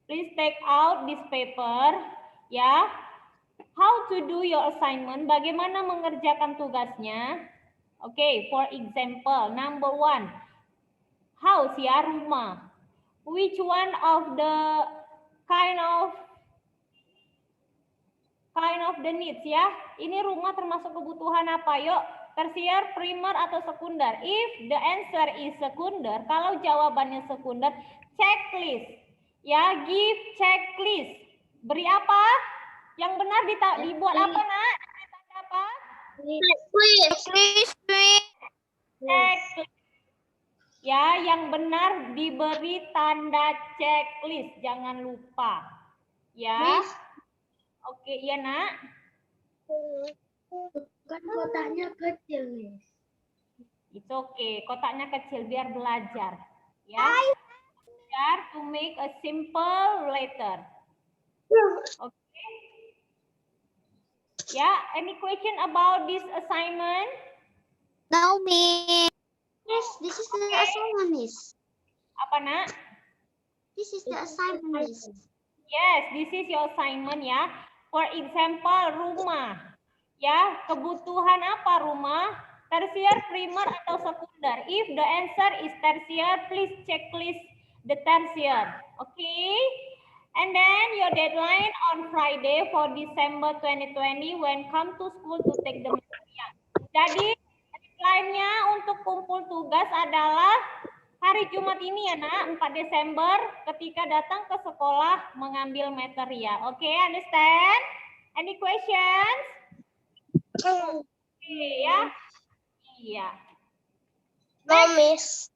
Please take out this paper. Ya. How to do your assignment? Bagaimana mengerjakan tugasnya? Oke, for example, number 1. House ya, rumah. Which one of the kind of the needs ya? Ini rumah termasuk kebutuhan apa? Yuk, tersier, primer atau sekunder? If the answer is sekunder, kalau jawabannya sekunder, checklist. Ya, give checklist. Beri apa? Yang benar dibuat apa, Nak? Tanda apa? Checklist. Checklist. Ya, yang benar diberi tanda checklist. Jangan lupa. Ya. Oke, iya, Nak. Kan kotaknya kecil, Miss. It's okay. Kotaknya kecil biar belajar. Ya. Belajar to make a simple letter. Okay. Ya, any question about this assignment? No, Miss. Yes, this is the assignment, Miss. Apa, Nak? This is the assignment, Miss. Yes, this is your assignment ya. For example, rumah. Ya, kebutuhan apa rumah? Tersier, primer atau sekunder? If the answer is tersier, please checklist the tertiary. Okay? And then your deadline on Friday for December 2020 when come to school to take the material. Jadi deadline-nya untuk kumpul tugas adalah hari Jumat ini ya, Nak, 4 Desember ketika datang ke sekolah mengambil material. Oke, understand? Any questions? Ya. Iya. No, Miss.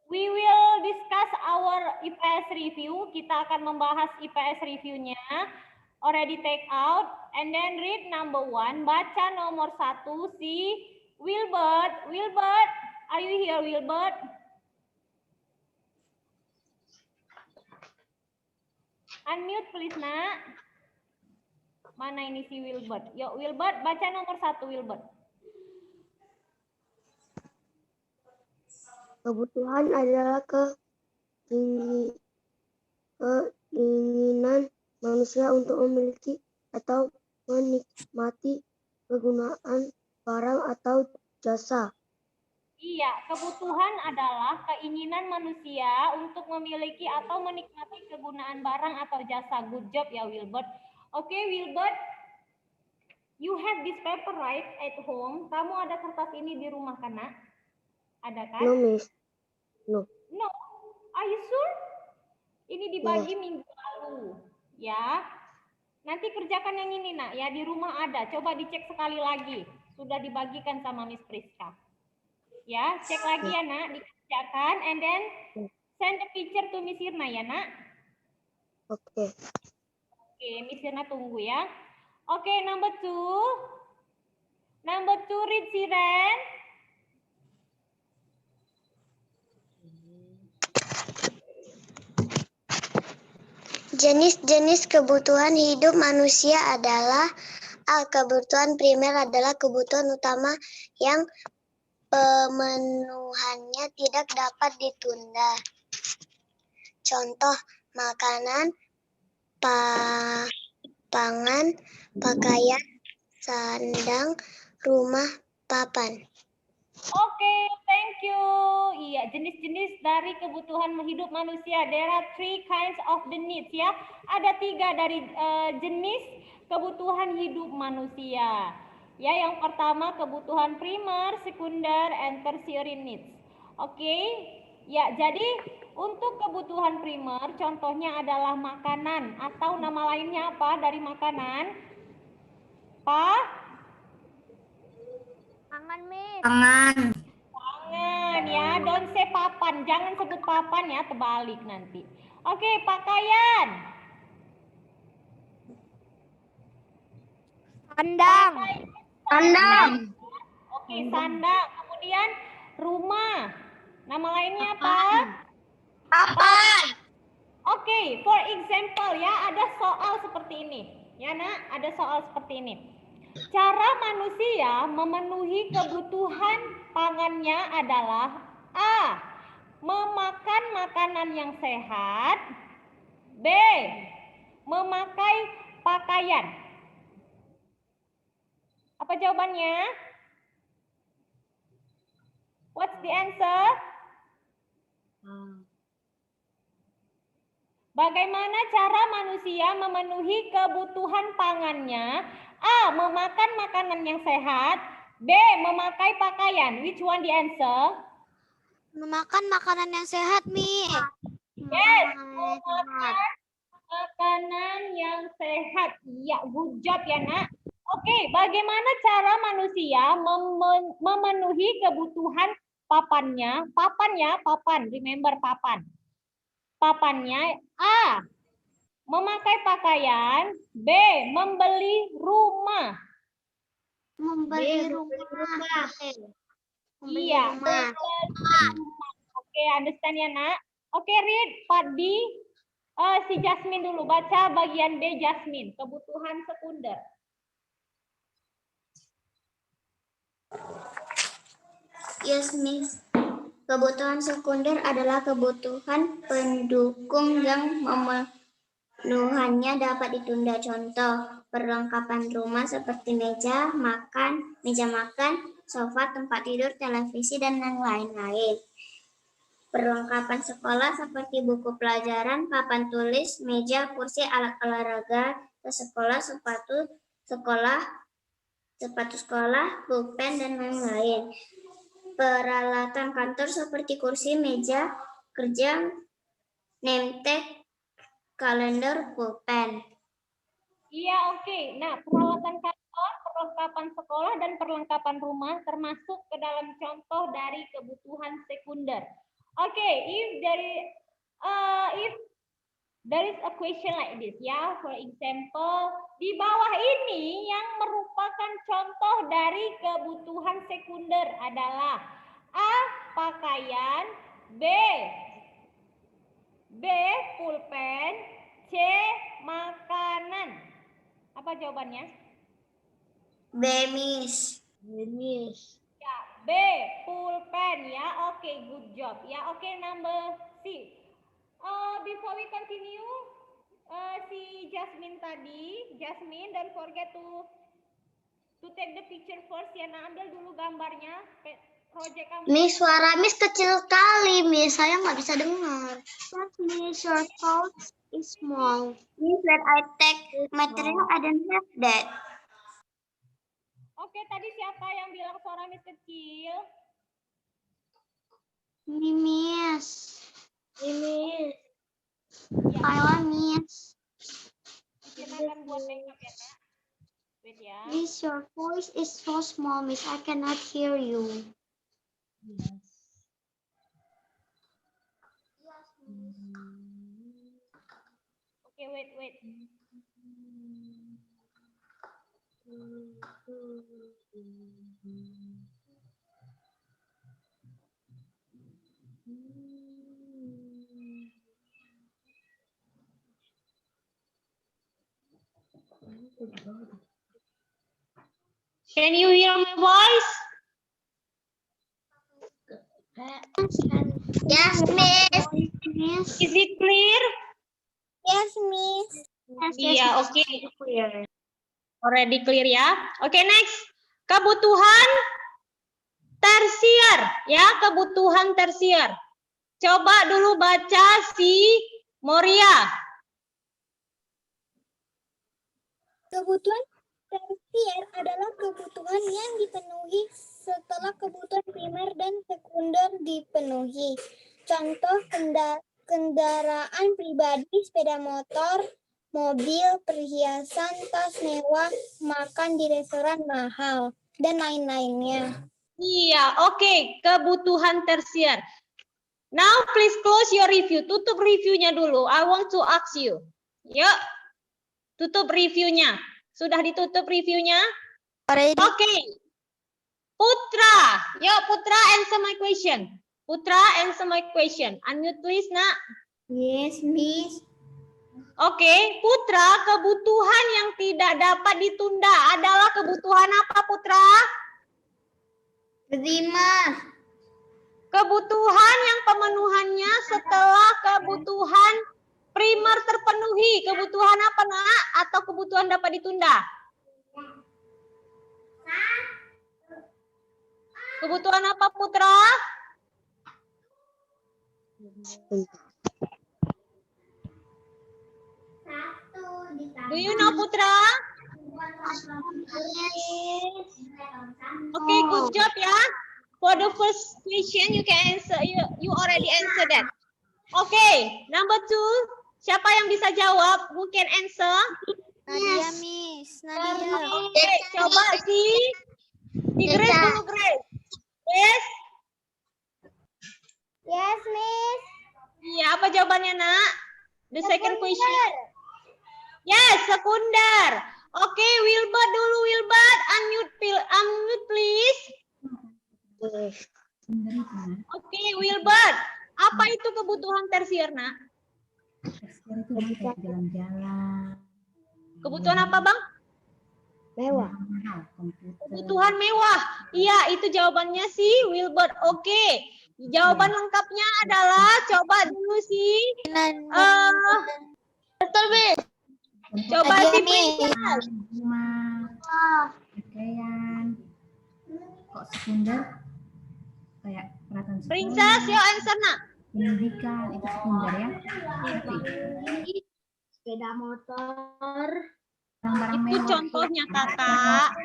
We will discuss our IPS review. Kita akan membahas IPS review-nya. Already take out. And then read number 1. Baca nomor 1 si Wilbert. Wilbert, are you here, Wilbert? Unmute please, Nak. Mana ini si Wilbert? Yuk, Wilbert, baca nomor 1, Wilbert. Kebutuhan adalah keinginan manusia untuk memiliki atau menikmati kegunaan barang atau jasa. Iya, kebutuhan adalah keinginan manusia untuk memiliki atau menikmati kegunaan barang atau jasa. Good job ya, Wilbert. Oke, Wilbert. You have this paper right at home. Kamu ada kertas ini di rumah kan, Nak? Ada kan? No, Miss. No. No. Are you sure? Ini dibagi minggu lalu. Ya. Nanti kerjakan yang ini, Nak. Ya, di rumah ada. Coba dicek sekali lagi. Sudah dibagikan sama Miss Priska. Ya, cek lagi ya, Nak. Dikerjakan. And then send the picture to Miss Irna ya, Nak. Oke. Oke, Miss Irna tunggu ya. Oke, number 2. Number 2, read Siren. Jenis-jenis kebutuhan hidup manusia adalah kebutuhan primer adalah kebutuhan utama yang pemenuhannya tidak dapat ditunda. Contoh makanan, pangan, pakaian, sandang, rumah, papan. Oke, thank you. Iya, jenis-jenis dari kebutuhan hidup manusia. There are 3 kinds of the needs ya. Ada 3 dari jenis kebutuhan hidup manusia. Ya, yang pertama kebutuhan primer, sekunder, and tertiary needs. Oke. Ya, jadi untuk kebutuhan primer contohnya adalah makanan atau nama lainnya apa dari makanan? Pangan, Miss. Pangan ya, don't say papan, jangan sebut papan ya, terbalik nanti. Oke, pakaian. Sandang. Oke, sandang. Kemudian rumah. Nama lainnya apa? Papan. Oke, for example ya, ada soal seperti ini. Ya, Nak, ada soal seperti ini. Cara manusia memenuhi kebutuhan pangannya adalah A. memakan makanan yang sehat. B. Memakai pakaian. Apa jawabannya? What's the answer? Bagaimana cara manusia memenuhi kebutuhan pangannya? A. Memakan makanan yang sehat. B. Memakai pakaian. Which one the answer? Memakan makanan yang sehat, Mi. Yes, memakan makanan yang sehat. Ya, good job ya, Nak. Oke, bagaimana cara manusia memenuhi kebutuhan papannya? Papan. Remember papan. Papannya A. Memakai pakaian. B. Membeli rumah. Membeli rumah. Iya. Oke, understand ya, Nak? Oke, read part B. Si Jasmine dulu. Baca bagian B, Jasmine. Kebutuhan sekunder. Yes, Miss. Kebutuhan sekunder adalah kebutuhan pendukung yang memenuhannya dapat ditunda. Contoh, perlengkapan rumah seperti meja makan, sofa, tempat tidur, televisi, dan yang lain-lain. Perlengkapan sekolah seperti buku pelajaran, papan tulis, meja, kursi, alat olahraga, tas sekolah, sepatu sekolah, pulpen, dan lain-lain. Peralatan kantor seperti kursi, meja kerja, name tag, kalender, pulpen. Iya, oke. Nah, peralatan kantor, perlengkapan sekolah, dan perlengkapan rumah termasuk ke dalam contoh dari kebutuhan sekunder. Oke, if there is a question like this, ya, for example, di bawah ini yang merupakan contoh dari kebutuhan sekunder adalah A. Pakaian, B. Pulpen, C. Makanan. Apa jawabannya? B, Miss. Ya, B. Pulpen ya. Oke, good job ya. Oke, number C. Before we continue, si Jasmine tadi, don't forget to take the picture first ya. Nah, ambil dulu gambarnya, project kamu. Miss, suara Miss kecil kali, Miss. Saya nggak bisa dengar. Miss, your thoughts is small. Miss, when I take material, I don't have that. Oke, tadi siapa yang bilang suara Miss kecil? Miss. Ya. I Miss. Silakan buat makeup ya, Nak. Wait ya. Miss, your voice is so small, Miss. I cannot hear you. Oke, wait. Can you hear my voice? Yes, Miss. Is it clear? Yes, Miss. Iya, oke. Already clear ya. Oke, next. Kebutuhan tersier ya, kebutuhan tersier. Coba dulu baca si Moria. Kebutuhan tersier adalah kebutuhan yang dipenuhi setelah kebutuhan primer dan sekunder dipenuhi. Contoh kendaraan pribadi, sepeda motor, mobil, perhiasan, tas mewah, makan di restoran mahal, dan lain-lainnya. Iya, oke. Kebutuhan tersier. Now please close your review. Tutup reviewnya dulu. I want to ask you. Yuk. Tutup reviewnya. Sudah ditutup reviewnya? Oke. Putra. Yuk, Putra, answer my question. Putra, answer my question. Unmute please, Nak. Yes, Miss. Oke, Putra, kebutuhan yang tidak dapat ditunda adalah kebutuhan apa, Putra? Terima. Kebutuhan yang pemenuhannya setelah kebutuhan primer terpenuhi. Kebutuhan apa, Nak? Atau kebutuhan dapat ditunda? Kebutuhan apa, Putra? Do you know, Putra? Okay, good job ya. For the first question, you can answer. You already answered that. Okay, number 2. Siapa yang bisa jawab? Who can answer? Nadia, Miss. Nadia. Okay, coba si Grace dulu, Grace. Grace? Yes, Miss. Iya, apa jawabannya, Nak? The second question. Yes, sekunder. Oke, Wilbert dulu, Wilbert. Unmute please. Oke, Wilbert. Apa itu kebutuhan tersier, Nak? Tersier itu bang kayak jalan-jalan. Kebutuhan apa, Bang? Mewah. Kebutuhan mewah. Iya, itu jawabannya si Wilbert. Oke. Jawaban lengkapnya adalah coba dulu si coba si Princess. Rumah, pakaian. Kok sekunder? Kayak peralatan sekolah. Princess, yo answer, Nak. Pendidikan itu sekunder ya. Sepeda motor. Barang-barang Itu mewah. contohnya, Kakak.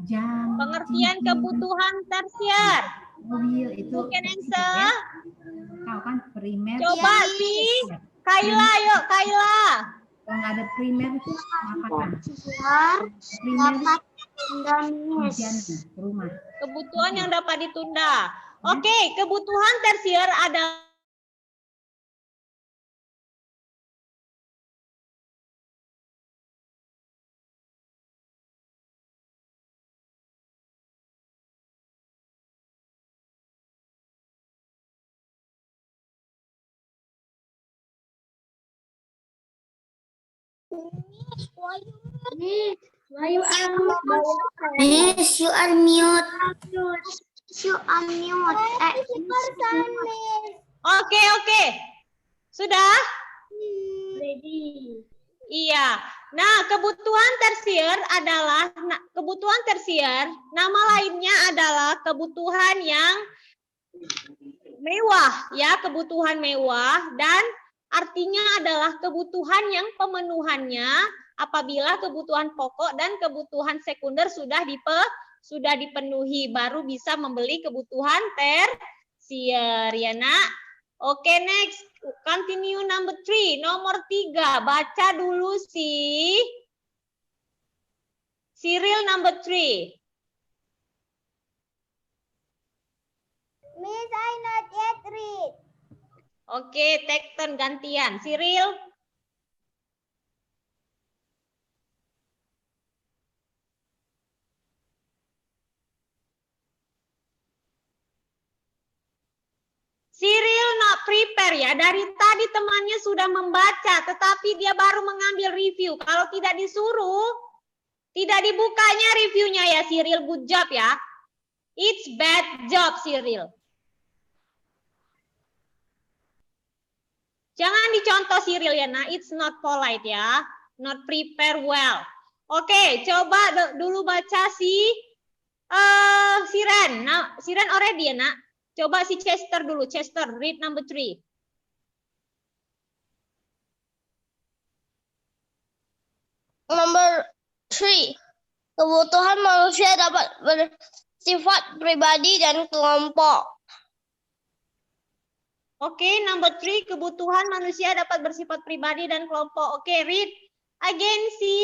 Jam. Pengertian cincin, kebutuhan tersier. mobil itu. Who can answer? Ya. Tahu kan primer. Coba si Kaila, yuk Kaila. Kalau nggak ada primer itu apa kan? Luar. Primer Dapat Indonesia. hujan rumah. Kebutuhan yang dapat ditunda. Oke, kebutuhan tersier ada Miss, you are mute. Miss, you are mute. You are mute. Oke. Sudah? Ready. Iya. Nah, kebutuhan tersier adalah kebutuhan tersier, nama lainnya adalah kebutuhan yang mewah, ya, kebutuhan mewah, dan artinya adalah kebutuhan yang pemenuhannya apabila kebutuhan pokok dan kebutuhan sekunder sudah dipenuhi, baru bisa membeli kebutuhan tersier, ya, Nak. Oke, next. Continue number 3. Nomor 3. Baca dulu si Cyril number 3. Miss, I not yet read. Oke, take turn gantian. Cyril. Cyril not prepare ya. Dari tadi temannya sudah membaca, tetapi dia baru mengambil review. Kalau tidak disuruh, tidak dibukanya reviewnya ya, Cyril. Good job ya. It's bad job, Cyril. Jangan dicontoh Cyril ya, nah. It's not polite ya. Not prepare well. Oke, coba dulu baca si Siren. Nah, Siren already ya, Nak. Coba si Chester dulu. Chester, read number 3. Number 3. Kebutuhan manusia dapat bersifat pribadi dan kelompok. Oke, number 3. Kebutuhan manusia dapat bersifat pribadi dan kelompok. Oke, read again si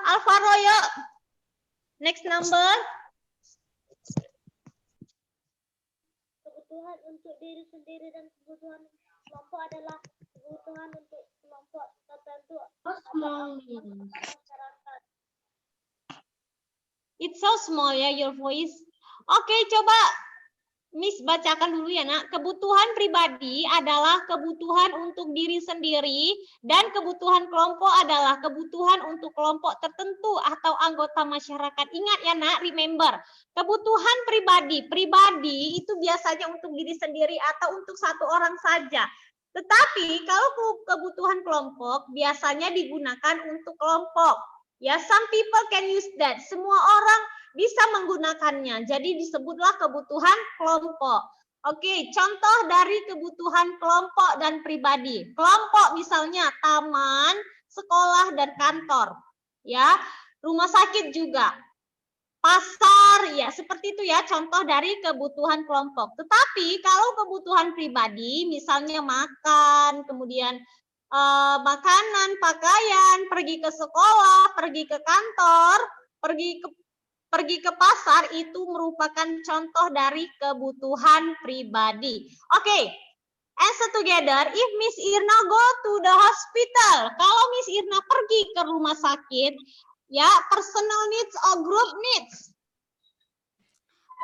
Alvaro, yuk. Next number. Kebutuhan untuk diri sendiri dan kebutuhan kelompok adalah kebutuhan untuk kelompok tertentu masyarakat. It's so small ya, your voice. Oke, coba Miss bacakan dulu ya nak. Kebutuhan pribadi adalah kebutuhan untuk diri sendiri dan kebutuhan kelompok adalah kebutuhan untuk kelompok tertentu atau anggota masyarakat. Ingat ya nak, remember. Kebutuhan pribadi itu biasanya untuk diri sendiri atau untuk satu orang saja. Tetapi kalau kebutuhan kelompok biasanya digunakan untuk kelompok. Ya, some people can use that. Semua orang bisa menggunakannya. Jadi disebutlah kebutuhan kelompok. Oke, contoh dari kebutuhan kelompok dan pribadi. Kelompok misalnya taman, sekolah dan kantor. Ya, rumah sakit juga. Pasar, ya seperti itu ya contoh dari kebutuhan kelompok. Tetapi kalau kebutuhan pribadi, misalnya makan, kemudian makanan, pakaian, pergi ke sekolah, pergi ke kantor, pergi ke pasar, itu merupakan contoh dari kebutuhan pribadi. Oke, answer together. If Miss Irna go to the hospital, kalau Miss Irna pergi ke rumah sakit, ya, personal needs or group needs?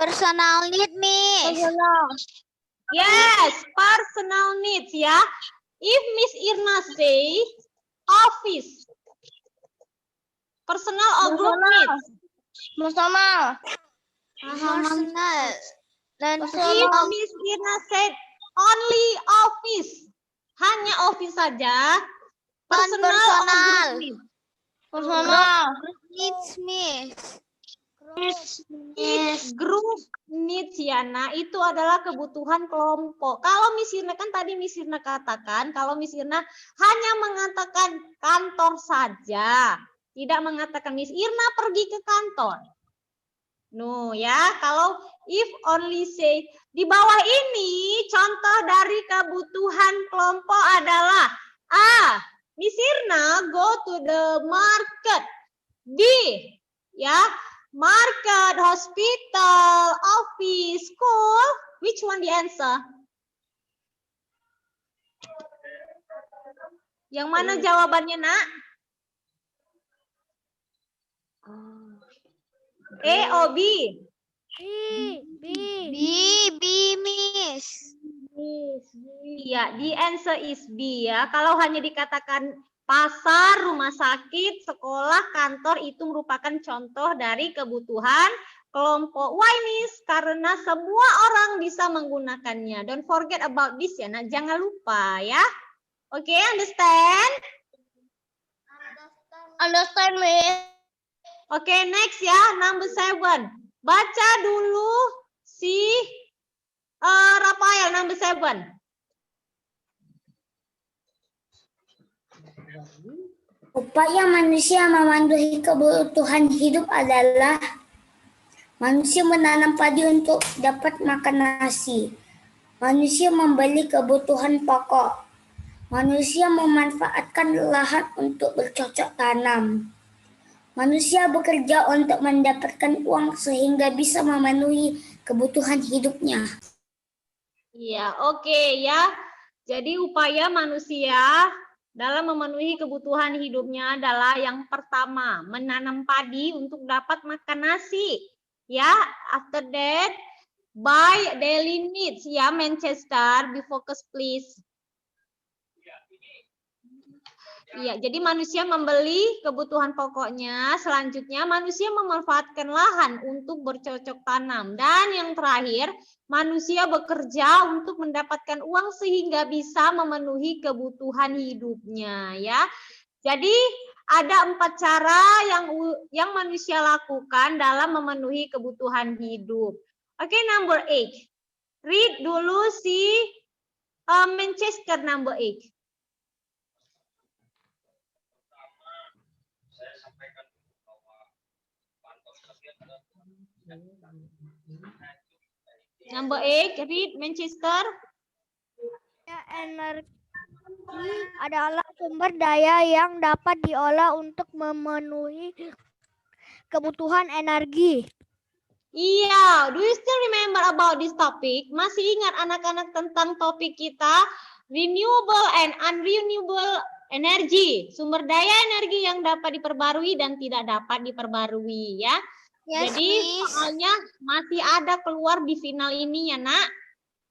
Personal need, Miss. Yes, personal needs ya. If Miss Irna say office, personal or group needs? Personal. Personal. Dan If Miss Irna said only office, hanya office saja, personal or group needs? Personal. needs, Miss. Group needs ya, nah itu adalah kebutuhan kelompok. Kalau Miss Irna kan tadi Miss Irna katakan, kalau Miss Irna hanya mengatakan kantor saja, tidak mengatakan Miss Irna pergi ke kantor. No ya, kalau if only say di bawah ini contoh dari kebutuhan kelompok adalah A, Miss Irna go to the market. B, ya, market, hospital, office, school. Which one the answer? Yang mana jawabannya, nak? A or B? B, Miss. Iya, the answer is B ya. Kalau hanya dikatakan pasar, rumah sakit, sekolah, kantor itu merupakan contoh dari kebutuhan kelompok. Why, Miss? Karena semua orang bisa menggunakannya. Don't forget about this ya. Nah, jangan lupa ya. Oke, understand? Understand, Miss. Oke, next ya, number 7. Baca dulu si Rafael, number 7. Upaya manusia memenuhi kebutuhan hidup adalah manusia menanam padi untuk dapat makan nasi. Manusia membeli kebutuhan pokok. Manusia memanfaatkan lahan untuk bercocok tanam. Manusia bekerja untuk mendapatkan uang sehingga bisa memenuhi kebutuhan hidupnya. Iya, oke ya. Jadi upaya manusia dalam memenuhi kebutuhan hidupnya adalah yang pertama, menanam padi untuk dapat makan nasi. Ya, after that, buy daily needs. Ya, Manchester, be focus please. Iya, jadi manusia membeli kebutuhan pokoknya. Selanjutnya, manusia memanfaatkan lahan untuk bercocok tanam. Dan yang terakhir, manusia bekerja untuk mendapatkan uang sehingga bisa memenuhi kebutuhan hidupnya. Ya, jadi ada 4 cara yang manusia lakukan dalam memenuhi kebutuhan hidup. Oke, number 8. Read dulu si Manchester number 8. Number 8, read Manchester. Energi adalah sumber daya yang dapat diolah untuk memenuhi kebutuhan energi. Iya, do you still remember about this topic? Masih ingat anak-anak tentang topik kita renewable and unrenewable energy, sumber daya energi yang dapat diperbarui dan tidak dapat diperbarui ya. Yes, Jadi Miss. soalnya masih ada keluar di final ini ya nak.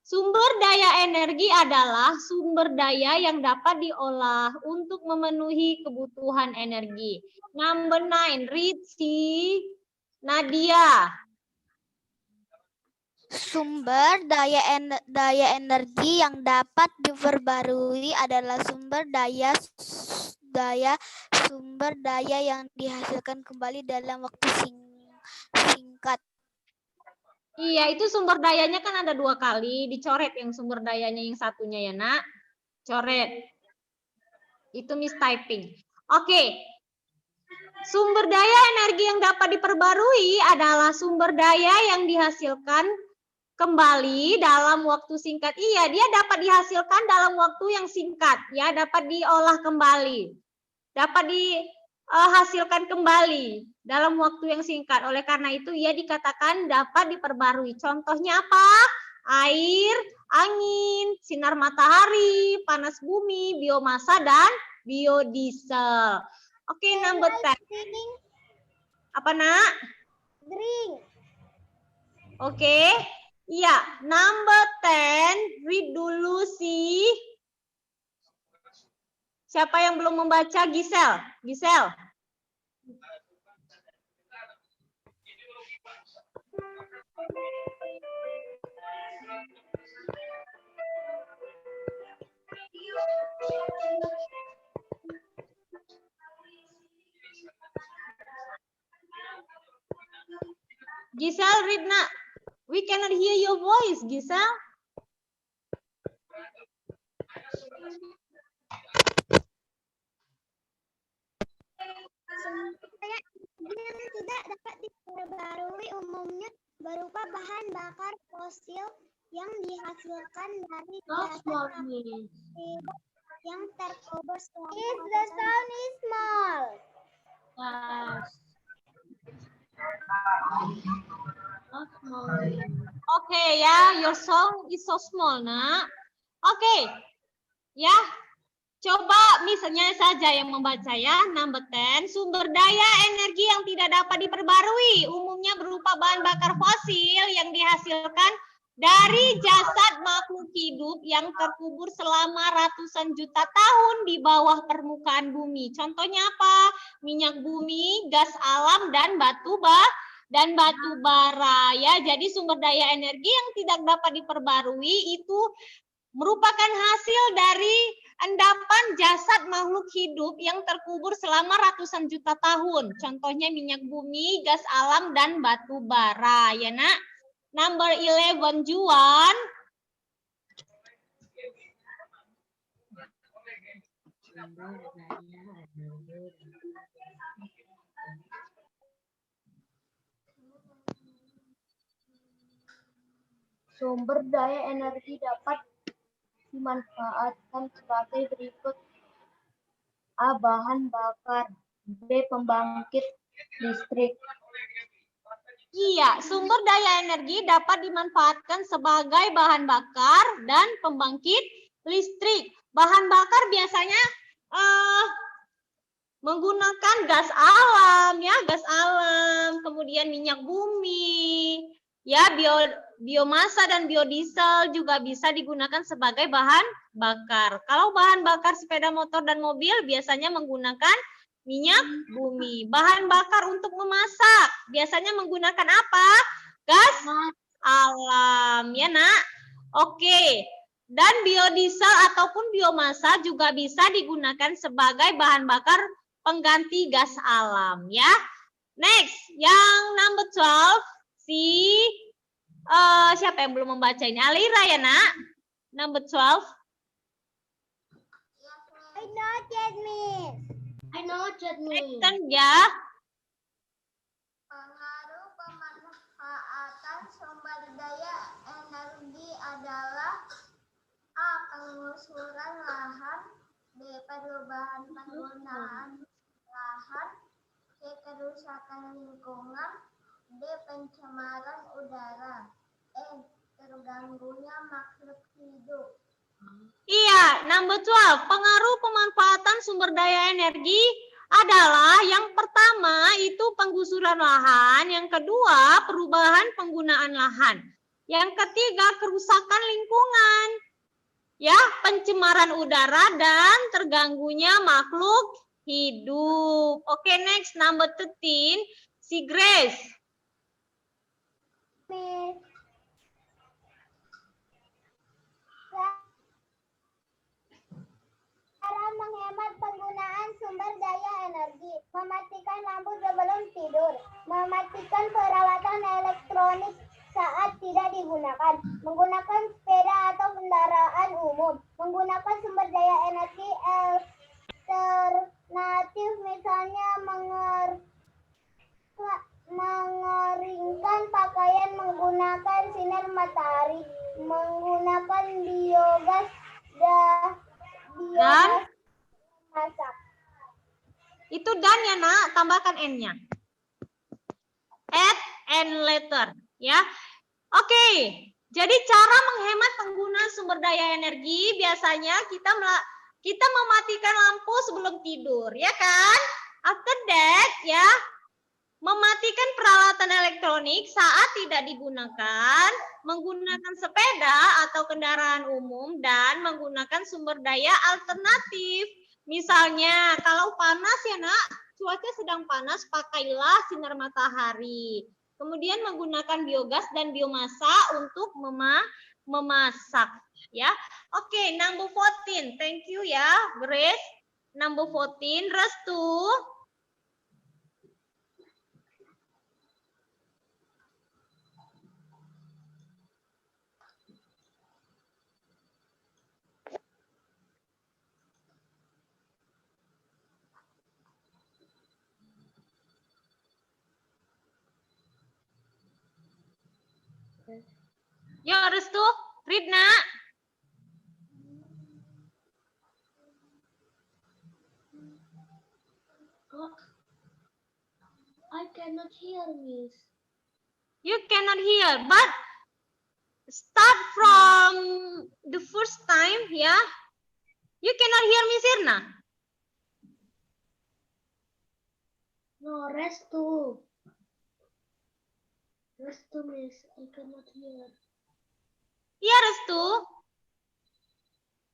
Sumber daya energi adalah sumber daya yang dapat diolah untuk memenuhi kebutuhan energi. Number 9, Ritzi, Nadia. Sumber daya energi yang dapat diperbarui adalah sumber daya yang dihasilkan kembali dalam waktu singkat. Iya, itu sumber dayanya kan ada 2 kali. Dicoret yang sumber dayanya yang satunya ya nak. Coret. Itu mistyping. Oke. Sumber daya energi yang dapat diperbarui adalah sumber daya yang dihasilkan kembali dalam waktu singkat. Iya, dia dapat dihasilkan dalam waktu yang singkat. Ya, dapat diolah kembali. Dapat dihasilkan kembali dalam waktu yang singkat. Oleh karena itu, ia dikatakan dapat diperbarui. Contohnya apa? Air, angin, sinar matahari, panas bumi, biomasa, dan biodiesel. Oke, number 10. Apa, nak? Drink. Oke. Iya, number 10. Read dulu sih. Siapa yang belum membaca? Gisel. Gisel. Gisel, read nak. We cannot hear your voice, Gisel. Yang tidak dapat diperbarui umumnya berupa bahan bakar fosil yang dihasilkan dari dasar yang terkubur selama If the sound is small. Oke ya, your song is so small, nak. Oke, ya. Coba misalnya saja yang membaca ya, number 10, sumber daya energi yang tidak dapat diperbarui, umumnya berupa bahan bakar fosil yang dihasilkan dari jasad makhluk hidup yang terkubur selama ratusan juta tahun di bawah permukaan bumi. Contohnya apa? Minyak bumi, gas alam, dan batu bara ya. Jadi sumber daya energi yang tidak dapat diperbarui itu merupakan hasil dari endapan jasad makhluk hidup yang terkubur selama ratusan juta tahun. Contohnya minyak bumi, gas alam, dan batu bara. Ya nak. Number 11, Juan. Sumber daya energi dapat dimanfaatkan sebagai berikut. A. Bahan bakar. B. Pembangkit listrik. Iya, sumber daya energi dapat dimanfaatkan sebagai bahan bakar dan pembangkit listrik. Bahan bakar biasanya menggunakan gas alam, ya, gas alam, kemudian minyak bumi, ya, biomasa dan biodiesel juga bisa digunakan sebagai bahan bakar. Kalau bahan bakar sepeda motor dan mobil biasanya menggunakan minyak bumi. Bahan bakar untuk memasak biasanya menggunakan apa? Gas alam, ya nak? Oke. Dan biodiesel ataupun biomasa juga bisa digunakan sebagai bahan bakar pengganti gas alam, ya. Next, yang number 12, siapa yang belum membaca ini? Alira ya nak? Number 12. I know that, Miss. Next ya. Pengaruh pemanfaatan sumber daya energi adalah A. Penggusuran lahan, B. Perubahan penggunaan lahan, C. Kerusakan lingkungan, D. Pencemaran udara, E. Terganggunya makhluk hidup. Iya, number 12. Pengaruh pemanfaatan sumber daya energi adalah yang pertama itu penggusuran lahan, yang kedua perubahan penggunaan lahan, yang ketiga kerusakan lingkungan, ya, pencemaran udara dan terganggunya makhluk hidup. Oke, next number 13, si Grace. Miss. Cara menghemat penggunaan sumber daya energi. Mematikan lampu sebelum tidur. Mematikan peralatan elektronik saat tidak digunakan. Menggunakan sepeda atau kendaraan umum. Menggunakan sumber daya energi alternatif, misalnya mengeringkan pakaian menggunakan sinar matahari, menggunakan biogas Dan masak. itu dan ya nak, tambahkan n-nya. Add and later, ya. Oke, jadi cara menghemat penggunaan sumber daya energi biasanya kita mematikan lampu sebelum tidur, ya kan? After that, ya, mematikan peralatan elektronik saat tidak digunakan, menggunakan sepeda atau kendaraan umum, dan menggunakan sumber daya alternatif. Misalnya, kalau panas ya nak, cuaca sedang panas, pakailah sinar matahari. Kemudian menggunakan biogas dan biomasa untuk memasak. Ya, oke, number 14. Thank you ya, Grace. Number 14, Restu. Yo, Restu, read nak. I cannot hear, Miss. You cannot hear, but start from the first time, ya. You cannot hear Miss Irna. No, Restu. Restu, Miss. I cannot hear. Iya, Restu.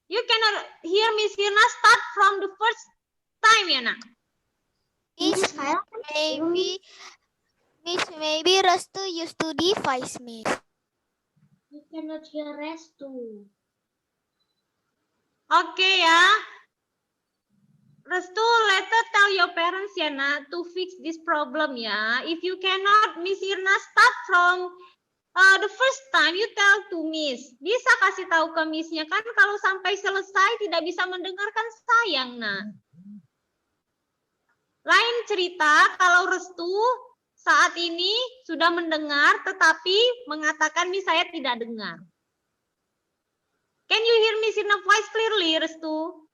You cannot hear Miss Irna. Start from the first time, ya nak. Maybe Restu used to device, Miss. I cannot hear Restu. Oke ya. Restu, later tell your parents ya nak to fix this problem ya. If you cannot, Miss Irna, start from the first time you tell to Miss. Bisa kasih tahu ke Miss-nya kan, kalau sampai selesai tidak bisa mendengarkan, sayang nak. Lain cerita kalau Restu saat ini sudah mendengar tetapi mengatakan Miss saya tidak dengar. Can you hear Miss Irna voice clearly, Restu?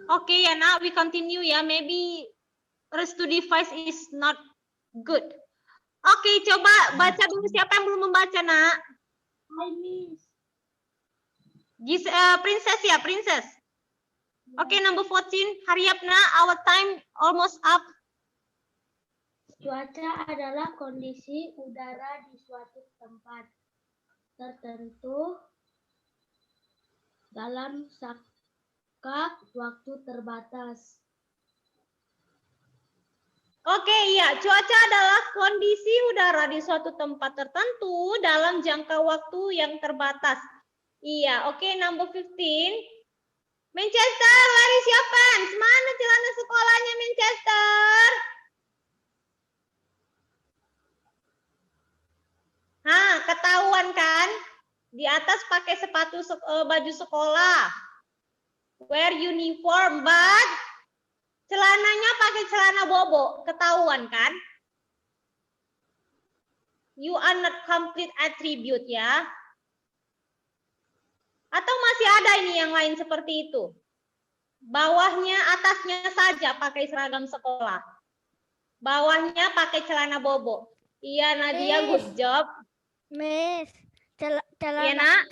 Okay, ya nak, we continue ya. Maybe Restu device is not good. Oke, coba baca dulu siapa yang belum membaca nak. Hi, Miss. Princess ya, Princess. Oke, number 14, hurry up nak, our time almost up. Cuaca adalah kondisi udara di suatu tempat tertentu dalam jangka waktu terbatas. Oke, iya, cuaca adalah kondisi udara di suatu tempat tertentu dalam jangka waktu yang terbatas. Iya, oke, number 15. Manchester, where is your pants? Mana celana sekolahnya Manchester? Hah, ketahuan kan? Di atas pakai sepatu baju sekolah. Wear uniform, but celananya pakai celana bobo. Ketahuan kan? You are not complete attribute ya. Atau masih ada ini yang lain seperti itu? Bawahnya, atasnya saja pakai seragam sekolah. Bawahnya pakai celana bobo. Iya, Nadia, good job. Miss, Iya, nak?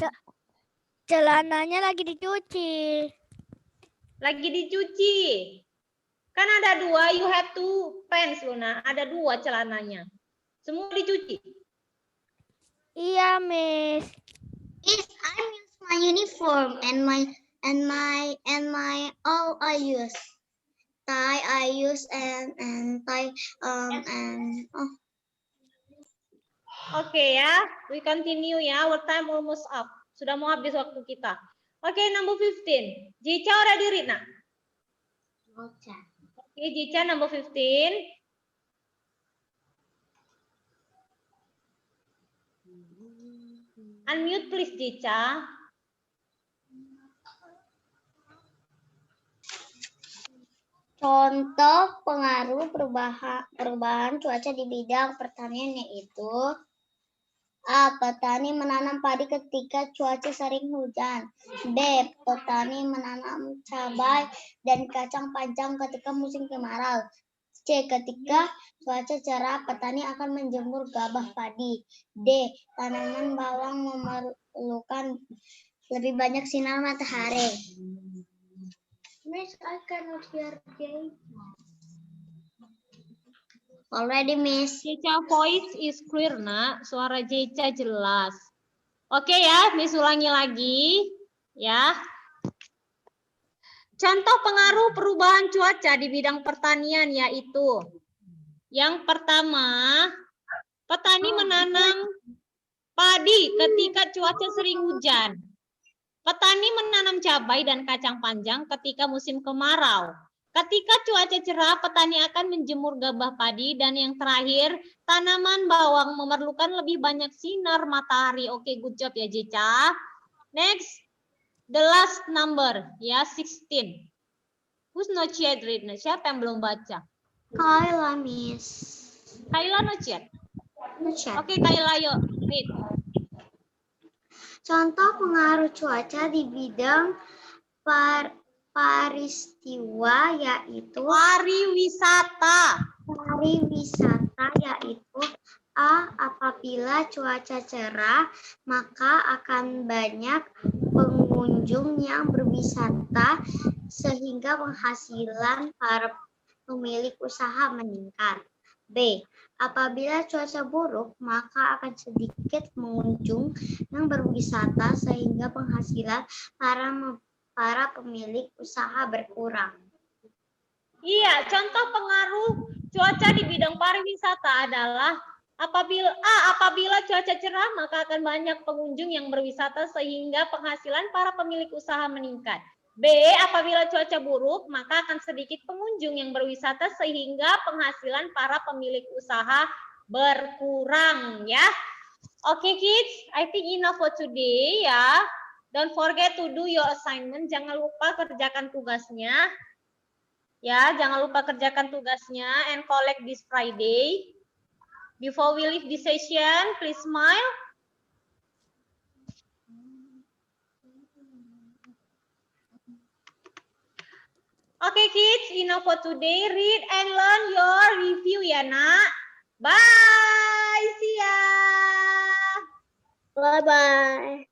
Celananya lagi dicuci. Lagi dicuci. Kan ada 2, you have 2 pants, Luna. Ada 2 celananya. Semua dicuci. Iya, Miss. Yes, I use my uniform and my all I use. Tie I use and tie and oh. Oke ya, we continue ya. Our time almost up. Sudah mau habis waktu kita. Oke, number 15. Jica already read nak? Oke, Jica number 15. Unmute please, Jica. Contoh pengaruh perubahan cuaca di bidang pertanian yaitu A. Petani menanam padi ketika cuaca sering hujan. B. Petani menanam cabai dan kacang panjang ketika musim kemarau. C. Ketika cuaca cerah, petani akan menjemur gabah padi. D. Tanaman bawang memerlukan lebih banyak sinar matahari. Miss, I cannot hear Jay. Already, Miss. Jica voice is clear nak. Suara Jica jelas. Oke ya, Miss ulangi lagi. Ya. Contoh pengaruh perubahan cuaca di bidang pertanian yaitu yang pertama, petani menanam padi ketika cuaca sering hujan. Petani menanam cabai dan kacang panjang ketika musim kemarau. Ketika cuaca cerah, petani akan menjemur gabah padi. Dan yang terakhir, tanaman bawang memerlukan lebih banyak sinar matahari. Oke, good job ya, Jica. Next, the last number, ya, 16. Who's not yet read? Siapa yang belum baca? Kayla, Miss. Kayla not yet. Oke, Kayla, yuk, read. Contoh pengaruh cuaca di bidang pariwisata yaitu pariwisata yaitu A. Apabila cuaca cerah, maka akan banyak pengunjung yang berwisata sehingga penghasilan para pemilik usaha meningkat. B. Apabila cuaca buruk, maka akan sedikit pengunjung yang berwisata sehingga penghasilan para pemilik usaha berkurang. Iya, contoh pengaruh cuaca di bidang pariwisata adalah apabila cuaca cerah, maka akan banyak pengunjung yang berwisata sehingga penghasilan para pemilik usaha meningkat. B. Apabila cuaca buruk, maka akan sedikit pengunjung yang berwisata sehingga penghasilan para pemilik usaha berkurang ya. Oke, kids, I think enough for today ya. Don't forget to do your assignment. Jangan lupa kerjakan tugasnya. Ya, jangan lupa kerjakan tugasnya and collect this Friday. Before we leave this session, please smile. Okay, kids, enough for today. Read and learn your review ya, nak. Bye. See ya. Bye-bye.